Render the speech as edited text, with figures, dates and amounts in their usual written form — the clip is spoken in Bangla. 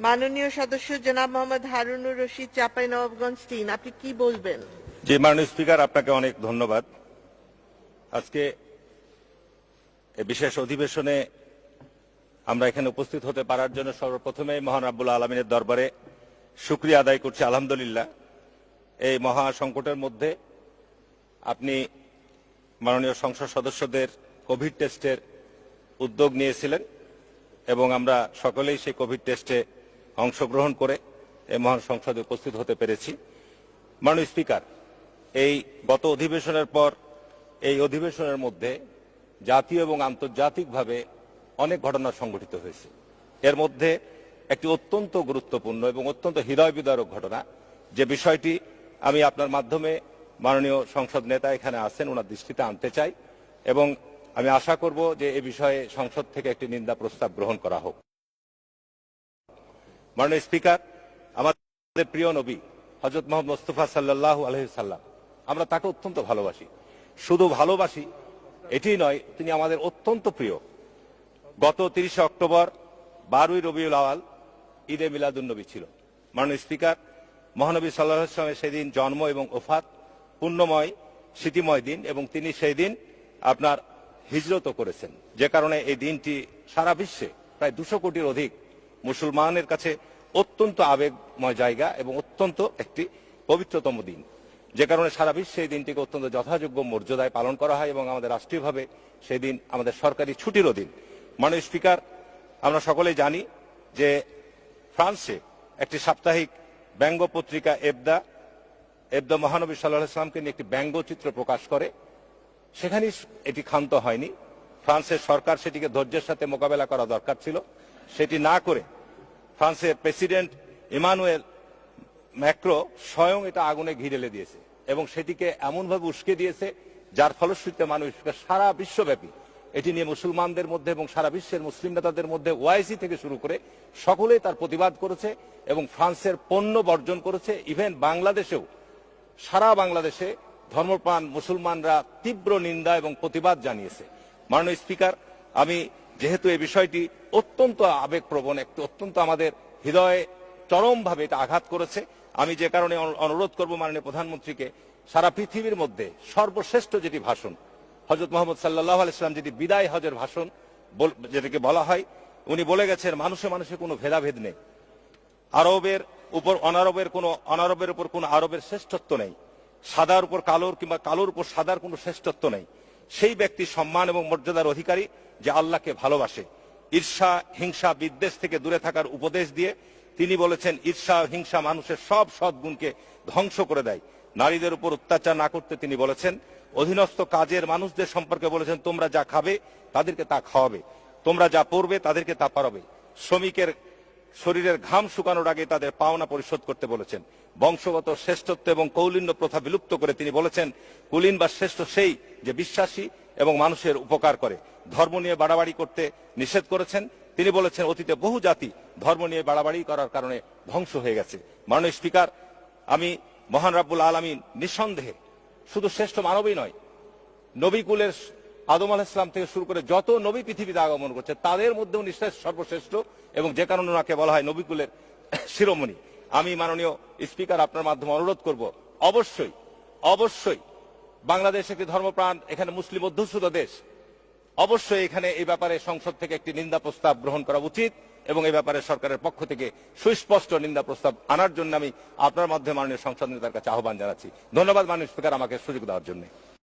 মাননীয় সদস্য জনাব মোহাম্মদ হারুনুর রশিদ, চাঁপাইনবাবগঞ্জ ৩, আপনি কি বলবেন? জি, মাননীয় স্পিকার, আপনাকে অনেক ধন্যবাদ। আজকে এই বিশেষ অধিবেশনে আমরা এখানে উপস্থিত হতে পারার জন্য সর্বপ্রথমেই মহান রাব্বুল আলামিনের দরবারে শুকরিয়া আদায় করছি, আলহামদুলিল্লাহ। এই মহা সংকটের মধ্যে আপনি মাননীয় সংসদ সদস্যদের কোভিড টেস্টের উদ্যোগ নিয়েছিলেন এবং আমরা সকলেই সেই কোভিড টেস্টে অংশগ্রহণ করে এই মহান সংসদে উপস্থিত হতে পেরেছি। মাননীয় স্পিকার, এই গত অধিবেশনের পর এই অধিবেশনের মধ্যে জাতীয় এবং আন্তর্জাতিকভাবে অনেক ঘটনা সংঘটিত হয়েছে। এর মধ্যে একটি অত্যন্ত গুরুত্বপূর্ণ এবং অত্যন্ত হৃদয় বিদারক ঘটনা, যে বিষয়টি আমি আপনার মাধ্যমে মাননীয় সংসদ নেতা এখানে আছেন ওনার দৃষ্টিতে আনতে চাই এবং আমি আশা করব যে এ বিষয়ে সংসদ থেকে একটি নিন্দা প্রস্তাব গ্রহণ করা হোক। মাননীয় স্পিকার, আমাদের প্রিয় নবী হযরত মুহাম্মদ মুস্তাফা সাল্লাল্লাহু আলাইহি সাল্লাম, আমরা তাকে অত্যন্ত ভালোবাসি। শুধু ভালোবাসি এটি নয়, তিনি আমাদের অত্যন্ত প্রিয়। গত 30শে অক্টোবর 12ই রবিউল আওয়াল ঈদে মিলাদুন্নবী ছিল। মাননীয় স্পিকার, মহানবী সাল্লাল্লাহু আলাইহি ওয়াসাল্লামের সেদিন জন্ম এবং ওফাত, পুণ্যময় স্মৃতিময় দিন, এবং তিনি সেই দিন আপনার হিজরতও করেছেন, যে কারণে এই দিনটি সারা বিশ্বে প্রায় 200 কোটির অধিক মুসলমানের কাছে অত্যন্ত আবেগময় জায়গা এবং অত্যন্ত একটি পবিত্রতম দিন, যে কারণে সারা বিশ্বে এই দিনটিকে অত্যন্ত যথাযোগ্য মর্যাদায় পালন করা হয় এবং আমাদের রাষ্ট্রীয়ভাবে সেই দিন আমাদের সরকারি ছুটিরও দিন। মাননীয় স্পিকার, আমরা সকলেই জানি যে ফ্রান্সে একটি সাপ্তাহিক ব্যঙ্গ পত্রিকা এবদা মহানবী সাল্লাল্লাহু আলাইহি ওয়াসাল্লামকে নিয়ে একটি ব্যঙ্গচিত্র প্রকাশ করে। সেখানেই এটি ক্ষান্ত হয়নি, ফ্রান্সের সরকার সেটিকে ধৈর্যের সাথে মোকাবেলা করা দরকার ছিল। সেটি না করে ফ্রান্সের প্রেসিডেন্ট ইমানুয়েল ম্যাক্রো স্বয়ং এটা আগুনে ঘি ঢেলে দিয়েছে এবং সেটিকে এমনভাবে উস্কে দিয়েছে যার ফলশ্রুতিতে মানুষ সারা বিশ্বব্যাপী এটি নিয়ে মুসলমানদের মধ্যে এবং সারা বিশ্বের মুসলিম নেতাদের মধ্যে ওআইসি থেকে শুরু করে সকলেই তার প্রতিবাদ করেছে এবং ফ্রান্সের পণ্য বর্জন করেছে। ইভেন বাংলাদেশেও সারা বাংলাদেশে ধর্মপ্রাণ মুসলমানরা তীব্র নিন্দা এবং প্রতিবাদ জানিয়েছে। মাননীয় স্পিকার, আমি যেহেতু এই বিষয়টি অত্যন্ত আবেগপ্রবণ, একটু অত্যন্ত আমাদের হৃদয়ে চরমভাবে এটা আঘাত করেছে, আমি যে কারণে অনুরোধ করব মাননীয় প্রধানমন্ত্রীকে, সারা পৃথিবীর মধ্যে সর্বশ্রেষ্ঠ যেটি ভাষণ হযরত মুহাম্মদ সাল্লাল্লাহু আলাইহি সাল্লাম যেটি বিদায় হজের ভাষণ যেটাকে বলা হয়, উনি বলে গেছেন মানুষে মানুষে কোনো ভেদাভেদ নেই, আরবের উপর অনারবের উপর কোনো আরবের শ্রেষ্ঠত্ব নেই, সাদার উপর কালোর কিংবা কালোর উপর সাদার কোনো শ্রেষ্ঠত্ব নেই। সেই ব্যক্তি সম্মান এবং মর্যাদার অধিকারী যে আল্লাহকে ভালোবাসে। ঈর্ষা, হিংসা, বিদ্বেষ থেকে দূরে থাকার উপদেশ দিয়ে তিনি বলেছেন ঈর্ষা হিংসা মানুষের সব সদ্গুণকে ধ্বংস করে দেয়। নারীদের উপর অত্যাচার না করতে তিনি বলেছেন। অধীনস্থ কাজের মানুষদের সম্পর্কে বলেছেন তোমরা যা খাবে তাদেরকে তা খাওয়াবে, তোমরা যা পরবে তাদেরকে তা পরাবে। শ্রমিকের শরীরের ঘাম শুকানোর আগে তাদের পাওনা পরিশোধ করতে বলেছেন। বংশগত শ্রেষ্ঠত্ব এবং কৌলিন্য প্রথা বিলুপ্ত করে তিনি বলেছেন কুলীন বা শ্রেষ্ঠ সেই যে বিশ্বাসী এবং মানুষের উপকার করে। ধর্ম নিয়ে বাড়াবাড়ি করতে নিষেধ করেছেন। তিনি বলেছেন অতীতে বহু জাতি ধর্ম নিয়ে বাড়াবাড়ি করার কারণে ধ্বংস হয়ে গেছে। মাননীয় স্পিকার, আমি মহান রাব্বুল আলামিন নিঃসন্দেহে শুধু শ্রেষ্ঠ মানবই নয়, নবীকুলের আদম আলাইহিস সালাম থেকে শুরু করে যত নবী পৃথিবীতে আগমন করছে তাদের মধ্যেও নিঃশ্বাস সর্বশ্রেষ্ঠ এবং যে কারণে ওনাকে বলা হয় নবীকুলের শিরোমণি। আমি মাননীয় স্পিকার আপনার মাধ্যমে অনুরোধ করব, অবশ্যই অবশ্যই বাংলাদেশ একটি ধর্মপ্রাণ, এখানে মুসলিম অধ্যুষিত দেশ, অবশ্যই এখানে এই ব্যাপারে সংসদ থেকে একটি নিন্দা প্রস্তাব গ্রহণ করা উচিত এবং এই ব্যাপারে সরকারের পক্ষ থেকে সুস্পষ্ট নিন্দা প্রস্তাব আনার জন্য আমি আপনার মাধ্যমে মাননীয় সংসদ নেতার কাছে আহ্বান জানাচ্ছি। ধন্যবাদ মাননীয় স্পিকার আমাকে সুযোগ দেওয়ার জন্য।